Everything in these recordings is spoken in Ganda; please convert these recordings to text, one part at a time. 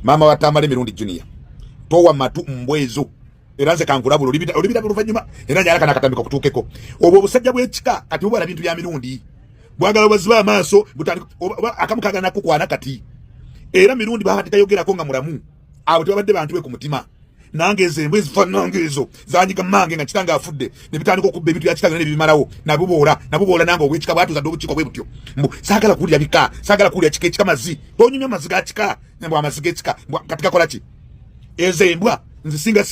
mama wa Tamale Mirundi Junior towa matu mbwezo era nze kankulabula olibita buluvanyuma era nyala kana katambika kutukeko obwo busajja bw'ekika kati bubala bintu bya Mirundi bwagala baziba amaaso akamukaga nako kwana kati era Mirundi bahatika yogera ko nga mulamu abo tebabadde bantu be ku mutima nange ezembwe zifanange ezo zanyiga mange nga kitanga afudde ne bitandika okubba ebintu yakitanga ne bimalawo nabubola nange obwekika bwatuza ndobukiko bwe butyo mbu sagala kulya bika sagala kulya kika mazi tonyumya amazi ga kika nembo amazi ge kika katika kola ki ezembwa nzisinga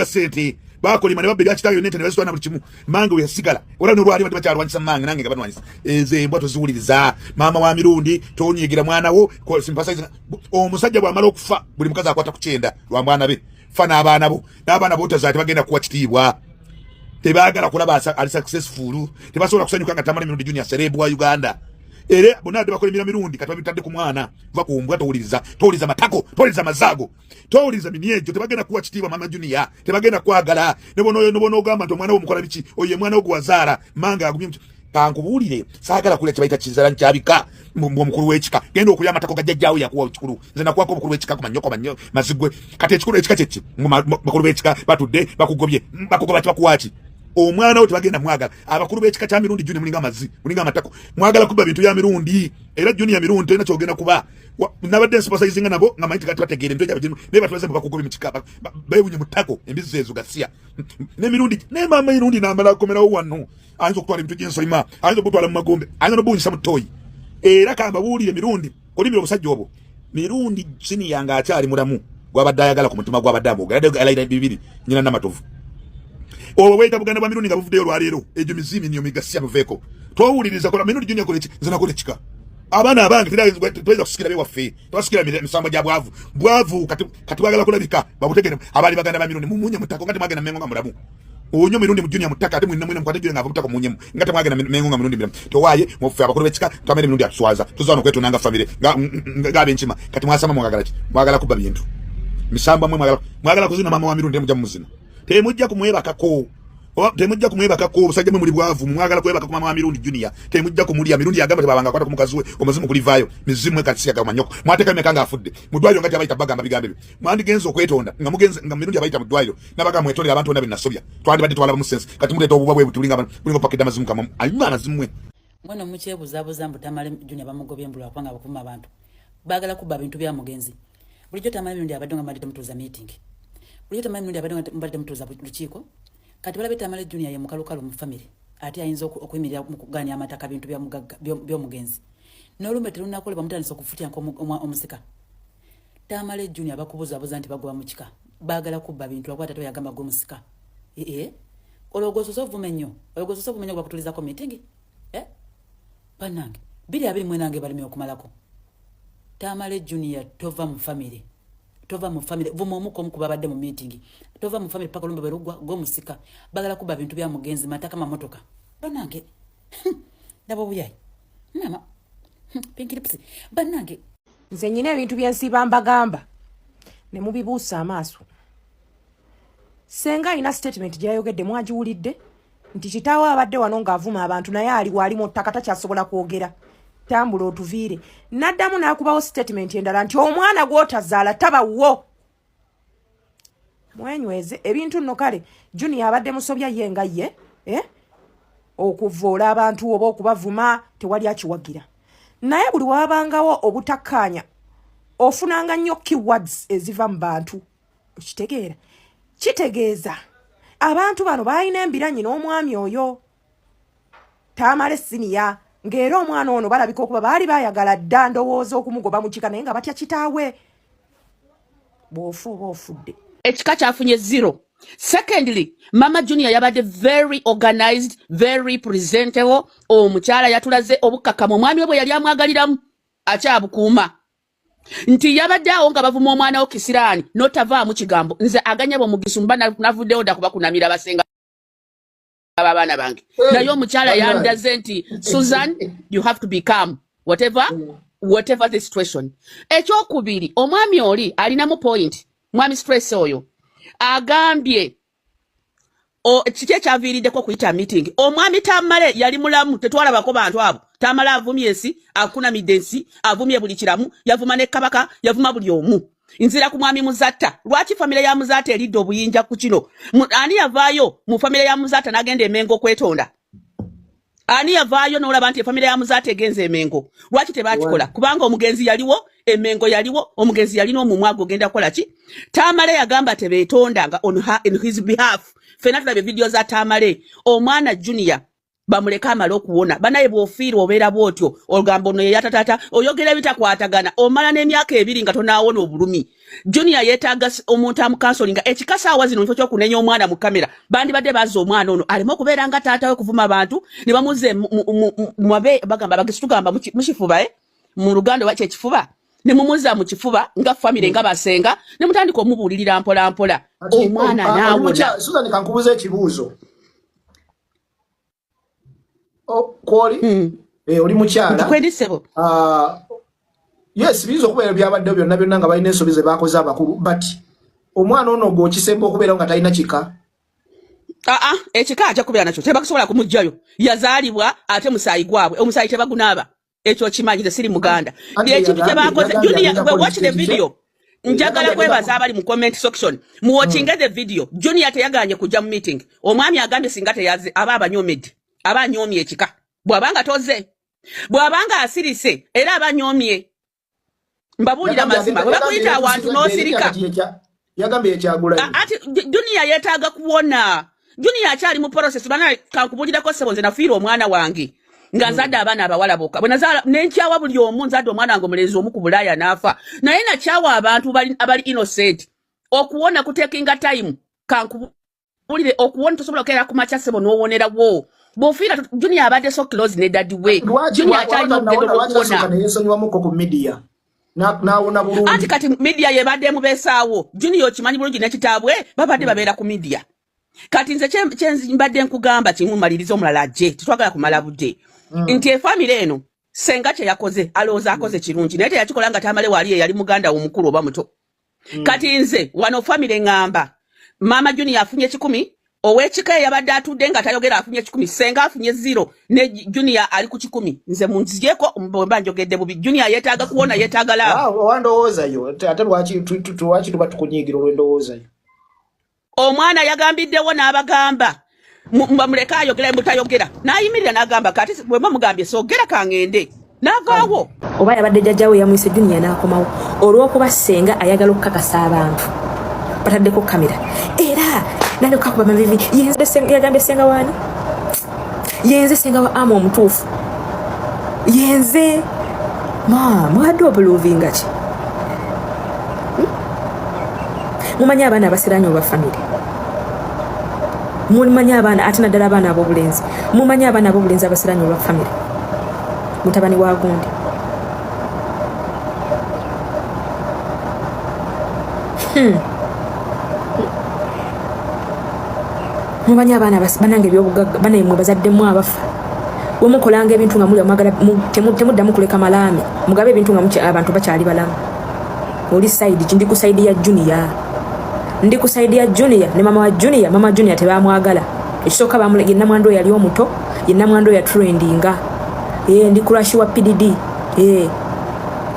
sente bakolima ne babbe yakitanga yonete ne basitwana buli kimu mange uyasigala ora n'olwali bati bakyalwanyisa mange nange ngabanwanyisa ezembwa toziwuliriza mama wa Mirundi tonyigira mwana wo ko simpasa omusajja bwamala okufa buli mukazi akwata ku kyenda lwa mwana be fana n'abaana bo tazaati bagenda kuwa kitiibwa tebagala kulaba ali successful tebasobola kusanyuka nga Tamale Mirundi Junior serebu wa Uganda ere bonade bakolimira Mirundi kati babitadde ku mwana va kumbwa towuliriza matako towuliriza mazago towuliriza minyejo tebagenda kuwa kitiibwa mama Junior tebagenda kwagala nebono ogamba nti omwana wo mukola biki oye mwana wo gwazara manga agumye kankubulire sagala kulya kibaita kizala nkyabika mukuru w'ekika genda okulya amatako gajjajjaawo yakuwa ekikulu nze nakwako omukulu w'ekika ku manyoko mazigwe kati ekikulu ekika kyeki bakulu b'ekika batudde bakugobye bakugoba tibakuwaki omwana wo tebagenda mwagala abakulu b'ekika kya Mirundi Junior mulinga amazi mulinga amatako mwagala kuba bintu bya Mirundi era Junior Mirundi tena kyogenda kuba nabadde sympathizing nabo nga mayiti kati bategeere bintu bya ne batwaze bakugobye mu kika bewunye mutako embizi ezo gasiya ne Mirundi ne mama Mirundi nambala komerawo wano ayinza okutwala ebintu gy'ensolima ayinza okutwala mu magombe ayinza n'obuunyisa mu ttooyi era kamba buwulire Mirundi kolimira obusajja obwo Mirundi Junior nga akyali mulamu gwabadde ayagala ku mutima gwabadde abogera alayira bibiri nyina n'amatovu obwo bweyita Buganda bwa Mirundi nga buvuddeyo olwaleero egyo mizimi niyo migasiya buveko twawuliriza kola Mirundi Junior kola eki nze nakola ekika abaana abange tweza kusikira bewaffe twasikira misambo gya bwavu kati bagala kulabika babutegere abali Baganda ba Mirundi mumunye mutako ngati mwagenda mengo nga mulamu onyo Mirundi mu Junior mutaka ate mwine mukwate nga mutako munyemu ngati mwagenda mengo nga Mirundi towaye mufe abakulu b'ekika twamere Mirundi atuswaza tuzano kwetu nanga family nga benchima kati mwasama mwagala ki mwagala kubba bintu misamba mwagala kuzina mama wa Mirundi mujja muzina temujja kumwebakako obusajja mwe muli bwavu mwagala kwebaka ku mama wa Mirundi Junior temujja kumulya Mirundi yagamba tebabanga kwata ku mukazi we omuzimu kulivaayo mizimu ekasiya ga manyoko mwateka mekanga afudde mudwaliro ngati abayita bagamba bigambe mwandi genzo okwetonda nga mugenze nga Mirundi abayita mudwaliro nabaga mwetolera abantu bonna binasobya twandibadde twalaba mu sense kati muleta obubwa bwe butulinga bulinga pakeda amazimu kama ayuma amazimwe mwana mukyebuzabuza mbu Tamale Junior bamugobye mbulwa kwanga bakuma abantu bagala kubba bintu bya mugenzi bulijjo Tamale Mirundi abadde nga mbadde mutuuza meeting bulijjo Tamale Mirundi abadde nga mbadde mutuuza lukiiko kati balabe Tamale Junior ye mukalukalu mu family ate ayinza okuyimirira mu kuganya amataka bintu bya mugagga by'omugenzi n'olumbe terunakolebwa mutandisa okufutya omusika Tamale Junior bakubuzabuza nti bagoba mu kika bagala kubba bintu akwata toyagamba g'omusika ologososo ovumenyo bakutulizako meeting banange biri abiri mwenange balimi okumalako Tamale Junior tova mu family vuma omuko omukuba badde mu meeting tova mu family paka lumbe berugwa g'omusika bagala kuba bintu bya mugenzi mataka mamotoka banange ndabo buyayi mama pinkiripsi banange nze nyina ebintu byensiba mbagamba ne mubibuusa amaaso senga ina statement gyayogedde mwagiwulidde nti kitaawe abadde wano ng'avuma abantu naye aliwo ali mu ttaka takyasobola kwogera tambula otuviire naddamu n'akubawo statement endala nti omwana gw'otazaala tabawo mwenyweze ebintu nno kale Junior abadde musobya ye nga ye okuvoola abantu oba okubavuma tewali akiwagira naye buli waabangawo obutakkaanya ofunanga nnyo keywords eziva mu bantu okitegeera kitegeeza abantu bano balina embiranyi n'omwami oyo Tamale Senior ng'era omwana ono balabika okuba baali bayagala dda ndowooza okumugoba mu kika naye nga batya kitaawe bw'ofa oba ofudde ekika kyafunye 0. Secondly, Mama Junior yabadde very organized, very presentable. Omukyala yatulaze obukakamu omwami we bwe yali amwagaliramu akyabukuuma nti yabadde awo nga bavuma omwana wo kisiraani n'otavaamu kigambo nze aganya bw'omugisu mba navuddewo dda kuba kunamira basenga abaana bange naye omukyala yandaze nti Susan, you have to be calm whatever the situation. Ekyokubiri, omwami oli alinamu point mwami stress oyo agambye kiki ekyaviiriddeko kuyita meeting omwami Tamale yali mulamu tetwalabako bantu abo Tamale avumye ensi akuna midensi avumye buli kiramu yavuma ne kabaka yavuma buli omu nzira ku mwami Muzatta lwaki famile ya Muzatta elidde obuyinja ku kino ani yavaayo mu famile ya Muzatta n'agenda emengo kwetonda ani yavaayo n'olaba nti famile ya Muzatta egenze emengo lwaki tebakikola kubanga omugenzi yaliwo emengo yaliwo omugenzi yalina omumwa gogenda kola ki Tamale yagamba tebeetondanga in his behalf fena tulabe video za Tamale omwana Junior bamuleka amala okuwona banaye bw'ofiirwa obeera bw'otyo olugamba ono ye yatatata oyogera ebitakwatagana omala n'emyaka 2 nga tonaawona obulumi Junior yeetaaga omuntu amukansolinga ekikasaawa zino nkyo ky'okunenya omwana mu kamera bandibadde bazza omwana ono aleme okubeera nga taata we kuvuma abantu ne bamuzze mwabe bagamba bagesitugamba mu kifuba mu luganda waky'e kifuba ne mumuzza mu kifuba nga famire nga basenga ne mutandika omubuulirira mpola mpola omwana naawona Susan kankubuza ekibuuzo kwoli oli mukyala tukwendisebo yes bizo kubeera byabadde byonna nga balina ensobi ze bakoze abakulu but omwana ono gwokisemba okubeera nga talina kika ekika aja kubeera nakyo tebakusobola kumugjayo yazaalibwa ate musaayi gwabwe omusaayi tebagunaaba ekyo kimanyize siri muganda ekintu kyebakoze Junior watch the video njagala kwebaza abali mu comment section muwatchinge the video Junior teyaganye kujja mu meeting omwami agambye singa teyaze aba abanyomedde abanyomye ekika bwabanga toze bwabanga asirise era abanyomye mbabulira mazima bwe bakuyita awantu n'osirika yagambye ekyagula ati Junior yeetaaga kuwona Junior akyali mu process bana kankubulirako sebonze nafiira omwana wange nga nzadde abaana abawala bokka bwe nazaala nenkyawa buli omu nzadde omwana wange omulenzi omu ku Bulaaya n'afa naye nakyawa abantu abali innocent okuwona kutekinga time kankubulire okuwona tosobola okukeera ku makya sebo n'owonerawo bw'ofiira Junior abadde so close ne daddy we Junior akyalina okugenda okuwona yesonyiwamuko ku media naawona bulungi ati kati media yebadde mubeesaawo Junior kimanyi bulungi nekitaabwe babadde babeera ku media kati nze mbadde nkugamba kimu maliriza omulala ajje tetwagala kumala budde nti efamile eno senga kye yakoze alowooza akoze kirungi naye teyakikola nga Tamale waali yali muganda omukulu oba muto kati nze wano famile ngamba Mama Junior afunye 10 ow'ekika yabadde atudde nga tayogera afunye 10 senga afunye 0 ne Junior ali ku 10 nze munzijeko mba njogedde bubi Junior yeetaaga kuwona yeetaaga la wandowoozayo ate lwaki tuba tukunyiigira olw'endowoozayo omwana yagambiddewo n'abagamba mbamuleka ayogera mbutayogera n'ayimirira n'agamba kati bwe mugambye soogera kangende n'avaawo oba yabadde jjajjawe yamwise Junior n'akomawo olw'okuba senga ayagala okukakasa abantu bataddeko kamera era nali okukakuba mavivi yagambye senga waani yenze senga wa ama omutuufu yenze mwadde obuluvinga ki mumanyi abaana abasiranye oba famire mumanyi abaana ate naddala abaana ab'obulenzi mumanyi abaana ab'obulenzi abasiranye oba famire mutabani wa gundi mumanyi abaana banange ebyobugagga banayemwe bazaddemu abafa bwe mukolanga ebintu nga muli amagala temuddamu kuleka malaami mugabe ebintu nga abantu bakyali balamu oli side ki ndi ku side ya Junior ndi ku side ya Junior ne mama Junior tebamwagala ekisooka bamulege namwando yali omuto ye namwando ya trendinga ndi crush wa PDD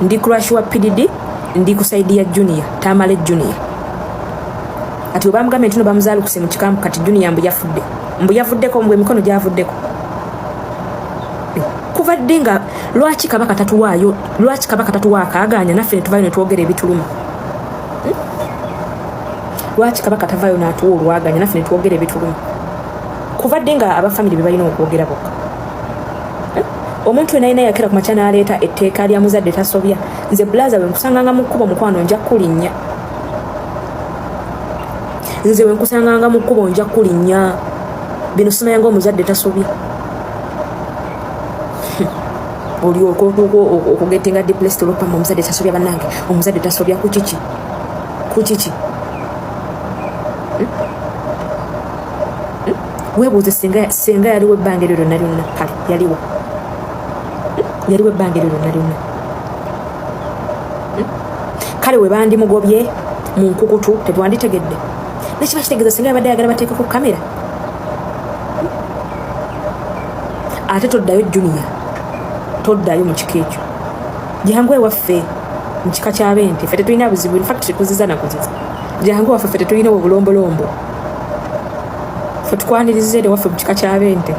ndi crush wa PDD ndi ku side ya Junior Tamale Junior ati obamugambe nti no bamuzaala kusemu kikamu kati Junior mbu yavuddeko mbwe emikono gyavuddeko kuva ddenga lwaki kabaka tatuwa akaaganya naffe ne tuvaayo ne twogera ebituluma lwaki kabaka tavaayo n'atuwa olwaganya naffe ne twogera ebituluma kuva ddenga abafamili be balina okwogera bokka omuntu yenayina yakera ku makya n'aleeta etteeka lya muzadde tasobya nze bulaza bwe nkusanganga mu kkubo mukwano nja kulinnya nze bwe nkusanganga mu kkubo nja kulinnya bino simayanga omuzadde tasobya oli okugetinga depressed olwopamba omuzadde tasobya bannange omuzadde tasobya ku kiki weebuuze senga yaliwo ebbanga eryo lyonna lyonna kale yaliwo ebbanga eryo lyonna lyonna kale we bandimugobye mu nkukutu tetwanditegedde nekiba kitegeeza senga yabadde ayagala bateekeko kamera ate toddayo Junior toddayo mu kika ekyo jangu ewaffe mu kika ky'abente ffe tetulina buzibu in fact tukuziza nakuziza jangu waffe ffe tetulina obulombolombo ffe tukwanirize ewaffe mu kika ky'abente.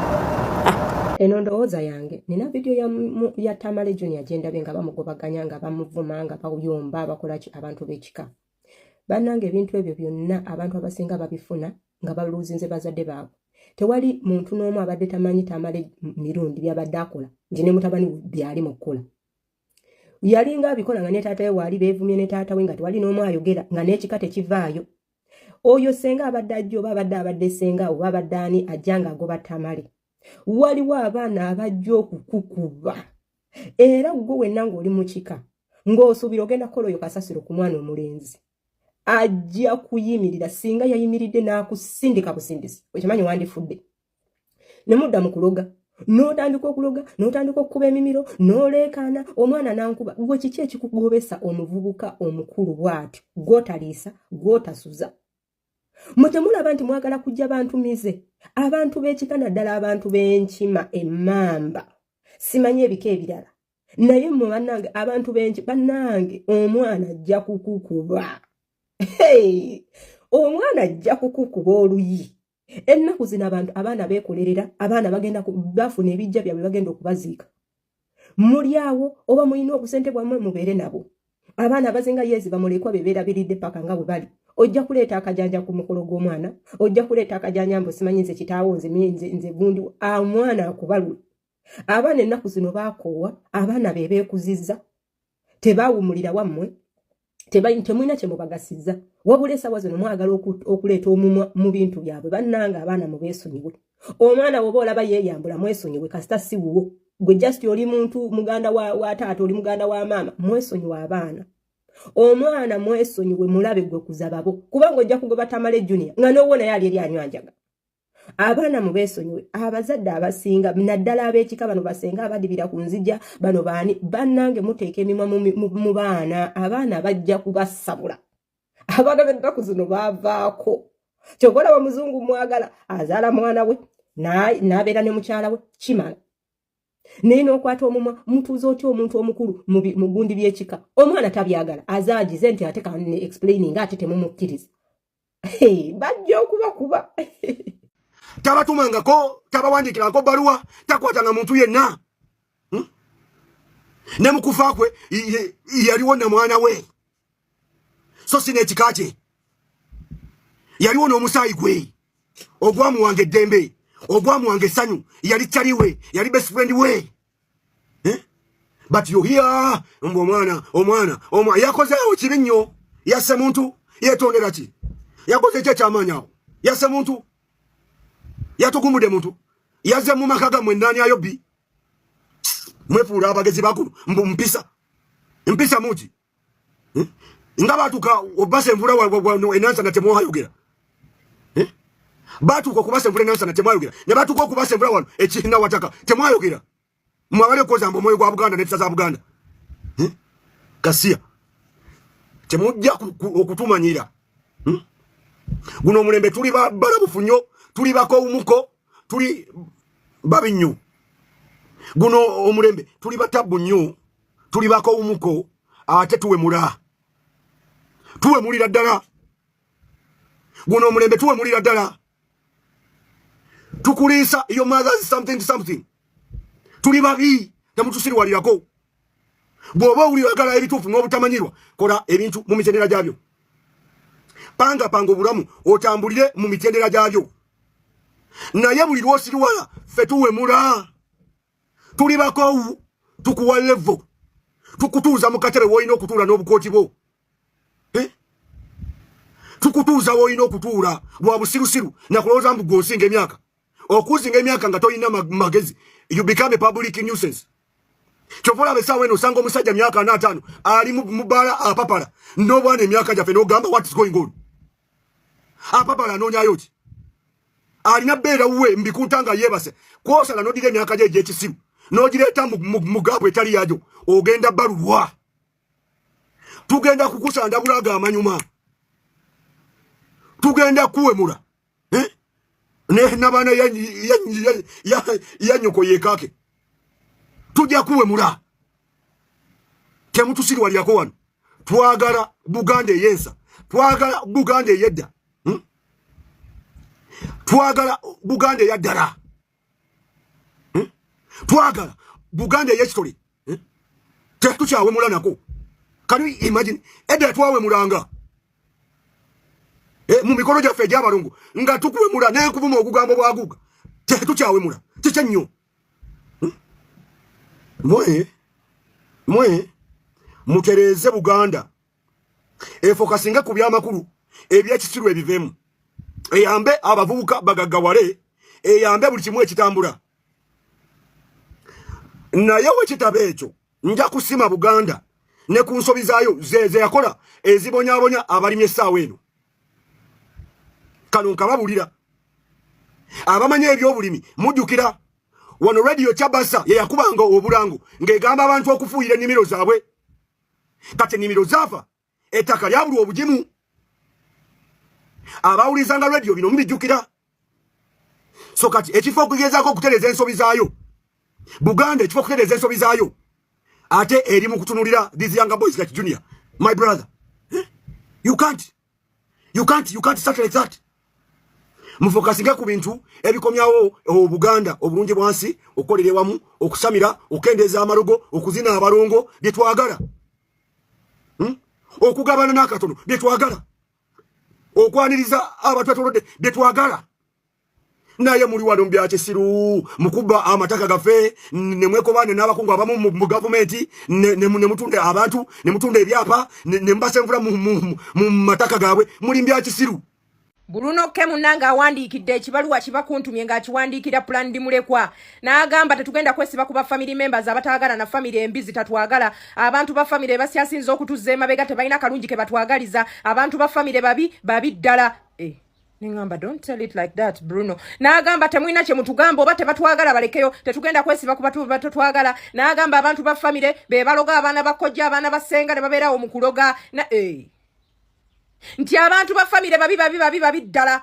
Eno ndowooza yange nina vidiyo ya Tamale Junior gyendabe nga bamugobaganya nga bamuvuma nga bawuyomba bakolaki abantu b'ekika. Bannange ebintu ebyo byonna abantu abasinga babifuna nga baluuzinze bazadde baabwe. Tewali muntu n'omu abadde tamanyi Tamale mirundi byabadde akola nti ne mutabani byali mu kukola. Yali nga abikola nga ne taata we waali beevumye ne taata we nga tewali n'omu ayogera nga n'ekika tekivaayo. Oyo senga abadde ajja oba abadde senga oba abadde ani ajja nga agoba Tamale. Waliwo abaana abajja okukukuba era gwe wenna ng'oli mu kika ng'osuubira ogenda kukola oyo kasasiro ku mwana omulenzi ajja kuyimirira singa yayimiridde n'akusindika busindisi okimanyi wandifudde ne mudda mu kuloga n'otandika okuloga n'otandika okukuba emimiro n'oleekaana omwana n'ankuba gwe kiki ekikugobesa omuvubuka omukulu bw'atyo gw'otaliisa gw'otasuza. Mutemulaba nti mwagala kujja bantu mize abantu b'ekika naddala abantu b'enkima emmamba simanyi ebika ebirala naye mu bannange abantu b'enki bannange omwana ajja kukukuba omwana ajja kukukuba oluyi. Ennaku zino abantu abaana beekolerera abaana bagenda bafuna ebijja byabwe bagenda okubaziika muli awo oba mulina obusente bwammwe mubeere nabo. Abaana abazinga yezi bamulekwa bebeerabiridde paka nga bwe bali. Ojja kuleeta akajanja ku mukolo gw'omwana ojja kuleeta akajanja mbu simanyi nze kitaawo nze gundi omwana akubalula. Abaana ennaku zino baakoowa abaana be beekuzizza tebaawumulira wammwe temulina kye mubagasizza wabula essaawa zino mwagala okuleeta omumwa mu bintu byabwe. Bannanga abaana mubeesonyiwe. Omwana bw'oba olaba yeeyambula mwesonyiwe kasita si wuwo gwe just oli muntu muganda wa taata oli muganda wa maama mwesonyiwe abaana. Omwana mwesonyiwe mulabe gwe kuzababo kubanga ojja kugoba Tamale Junior nga n'owona yali eri anywanjaga. Abaana mubeesonyiwe abazadde abasinga naddala ab'ekika bano basenga abadibira ku nzija bano baani bannange muteeka emimwa mu baana abaana bajja kubasabula. Abaana b'ennaku zino baavaako kyokola wa muzungu mwagala azaala mwana we n'abeera ne mukyala we kimala. Naye n'okwata omumwa mutuuza otya omuntu omukulu mu gundi by'ekika omwana tabyagala azaagize nti ate kan explaining ate temumukkiriza. Bajja okubakuba. Tabatumangako tabawandikirako baluwa takwatanga muntu yenna ne mukufa kwe yaliwo na mwana we so sine ekika kye yaliwo n'omusaayi gwe ogwamuwanga eddembe ogwamuwanga essanyu yali kyaliwe yali best friend we but you here mbu omwana yakozeewo kibi nnyo yasse muntu yeetondera ki yakoze ekyo ekyamaanyi awo yasse muntu yatugumude muntu yazze mu maka gammwe nnaani ayobbi mwefuula abagezi bakulu mbu mpisa muki nga baatuka obasa envula enansana temwayogera baatuka okubasa envula enansana temwayogera ne baatuka okubasa envula wano ekihinda wataka temwayogera mwabale okozamba omwoyo gwa Buganda n'empisa za Buganda kasiya temujja okutumanyira guno omulembe tuli balabufu nnyo tuli bakoumuko tuli babi nnyo guno omulembe tuli batabu nnyo tuli bakoumuko ate tuwemulira ddala guno omulembe tuwemulira ddala tukuliisa your mother's something tuli babi temutusiriwalirako bw'oba oliyagala ebituufu n'obutamanyirwa kola ebintu mu mitendera gyabyo panga obulamu otambulire mu mitendera gyabyo naye buli lw'osiriwala ffe tuwemula tuli bakowu tukuwa levo tukutuuza mu katebe w'olina okutuula n'obukooti bwo tukutuuza w'olina okutuula lwa busirusiru nakulowooza mbu gw'osinga emyaka okuzinga emyaka nga tolina magezi you become a public nuisance kyova olaba essaawa eno osanga omusajja myaka 45 ali mu bbaala apapala n'obwana emyaka gyaffe n'ogamba what is going on apapala anoonyayo ki alina bbeera wuwe mbikuuta nga yeebase kwosala n'odira emyaka gye egy'ekisiru n'ogireeta mu gaapu etali yagyo ogenda baluwa tugenda kukusanda bulaga amanyuma tugenda kuwemula ne nabana ya nyoko yekake tujja kuwemula temutusiri wali yako wano twagala Buganda eyensa twagala Buganda eyedda twagala Buganda eyaddala twagala Buganda ey'ekitole tetukyawe nako. Can you imagine edda twawe mulanga mu mikono gyaffe egy'abalongo nga tukuwemula n'ekuvuma okugambo bwaguga tetukyawemula kikye nnyo. mwe mutereze Buganda efokasinga ku byamakulu ebyekisiru ebivemu eyambe abavubuka bagaggawale eyambe buli kimu ekitambula naye wekitabo ekyo nja kusima Buganda ne ku nsobi zaayo ze yakola ezibonyabonya abalimi essaawa eno. Kano nkababulira abamanya ebyobulimi mujjukira wano radio Chabasa ye yakubanga obulango ng'egamba abantu okufuuyira ennimiro zaabwe kati ennimiro zaafa ettaka lyabulwa obugimu. Abawulizanga radio bino mubijjukira. So kati ekifo okugezaako okutereza ensobi zaayo Buganda ekifo okutereza ensobi zaayo ate eri mu kutunulira these younger boys like Junior. My brother, you can't start like that. Mufokasinga ku bintu ebikomyawo Buganda obulungi bwansi okolere wamu okusamira okendeza amarugo okuzina abalongo bye twagala okugabana n'akatono bye twagala okwaniriza abantu atolodde bye twagala. Naye muri wano mbyakisiru mukuba amataka gafe ne mwekobane n'abakungu abamu mu government ne mutunde abantu ne mutunde ebyapa ne mbasenvula mu mataka gaabwe muri mbyakisiru. Bruno K munanga awandiikidde ekibaluwa kibakuntumye ng'akiwandiikira Plan ndi mulekwa n'agamba tetugenda kwesiba ku ba family members abatagala na family embizi tatwagala abantu ba family basyasinza okutuzza emabega tebalina kalungi ke batwagaliza abantu ba family babi ddala. Ningamba don't tell it like that Bruno. N'agamba temwina kye mutugamba oba tebatwagala balekeyo tetugenda kwesiba ku batu batwagala. N'agamba abantu ba family be baloga abaana bakojja abaana basenga ne babeerawo mu kuloga na nti abantu ba family babi ddala.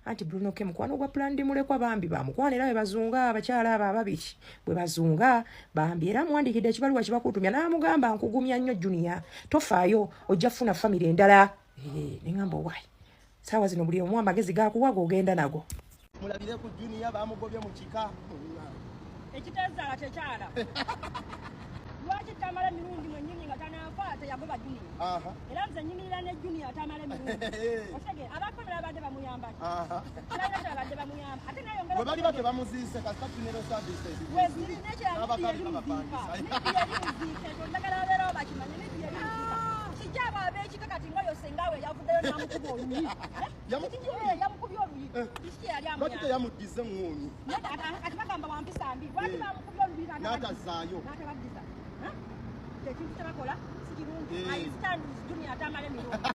Anti Bruno K mukwano gwa Plan ndi mulekwa bambi bamukwanira bazunga abakyala ababiki bwe bazunga bambi era muwandikidde ekibaluwa kibakutumya n'amugamba nkugumya nnyo Junior tofaayo ojja funa family endala. Ningamba why sawa zino buli omu amagezi gakuwaga ogenda nago. Mulabire ku Junior bamugobye mu kika ekitazala tekyala lwaki tamala mirundi mwennyini nga tanafaate yagoba Junior. Era nze nyimirira ne Junior atamala mirundi osege abakomera abadde bamuyamba kirayota abadde bamuyamba ate nayongera bwe bali bate bamuziise kasita funeral services weziri nekyayalimuziika ndagala abeerawo bakimanye kijaba abekika kati nga yosengawe yavuddeyo namukuba oluyi yamukubye oluyi kiki yali amuyamba yamuddize ng'onyi kati bagamba wampisa mbi lwaki bamukubye oluyi n'atazaayo n'atabaddiza ekintu kyebakola si kirungi. I stand with Junior atamala emirundi.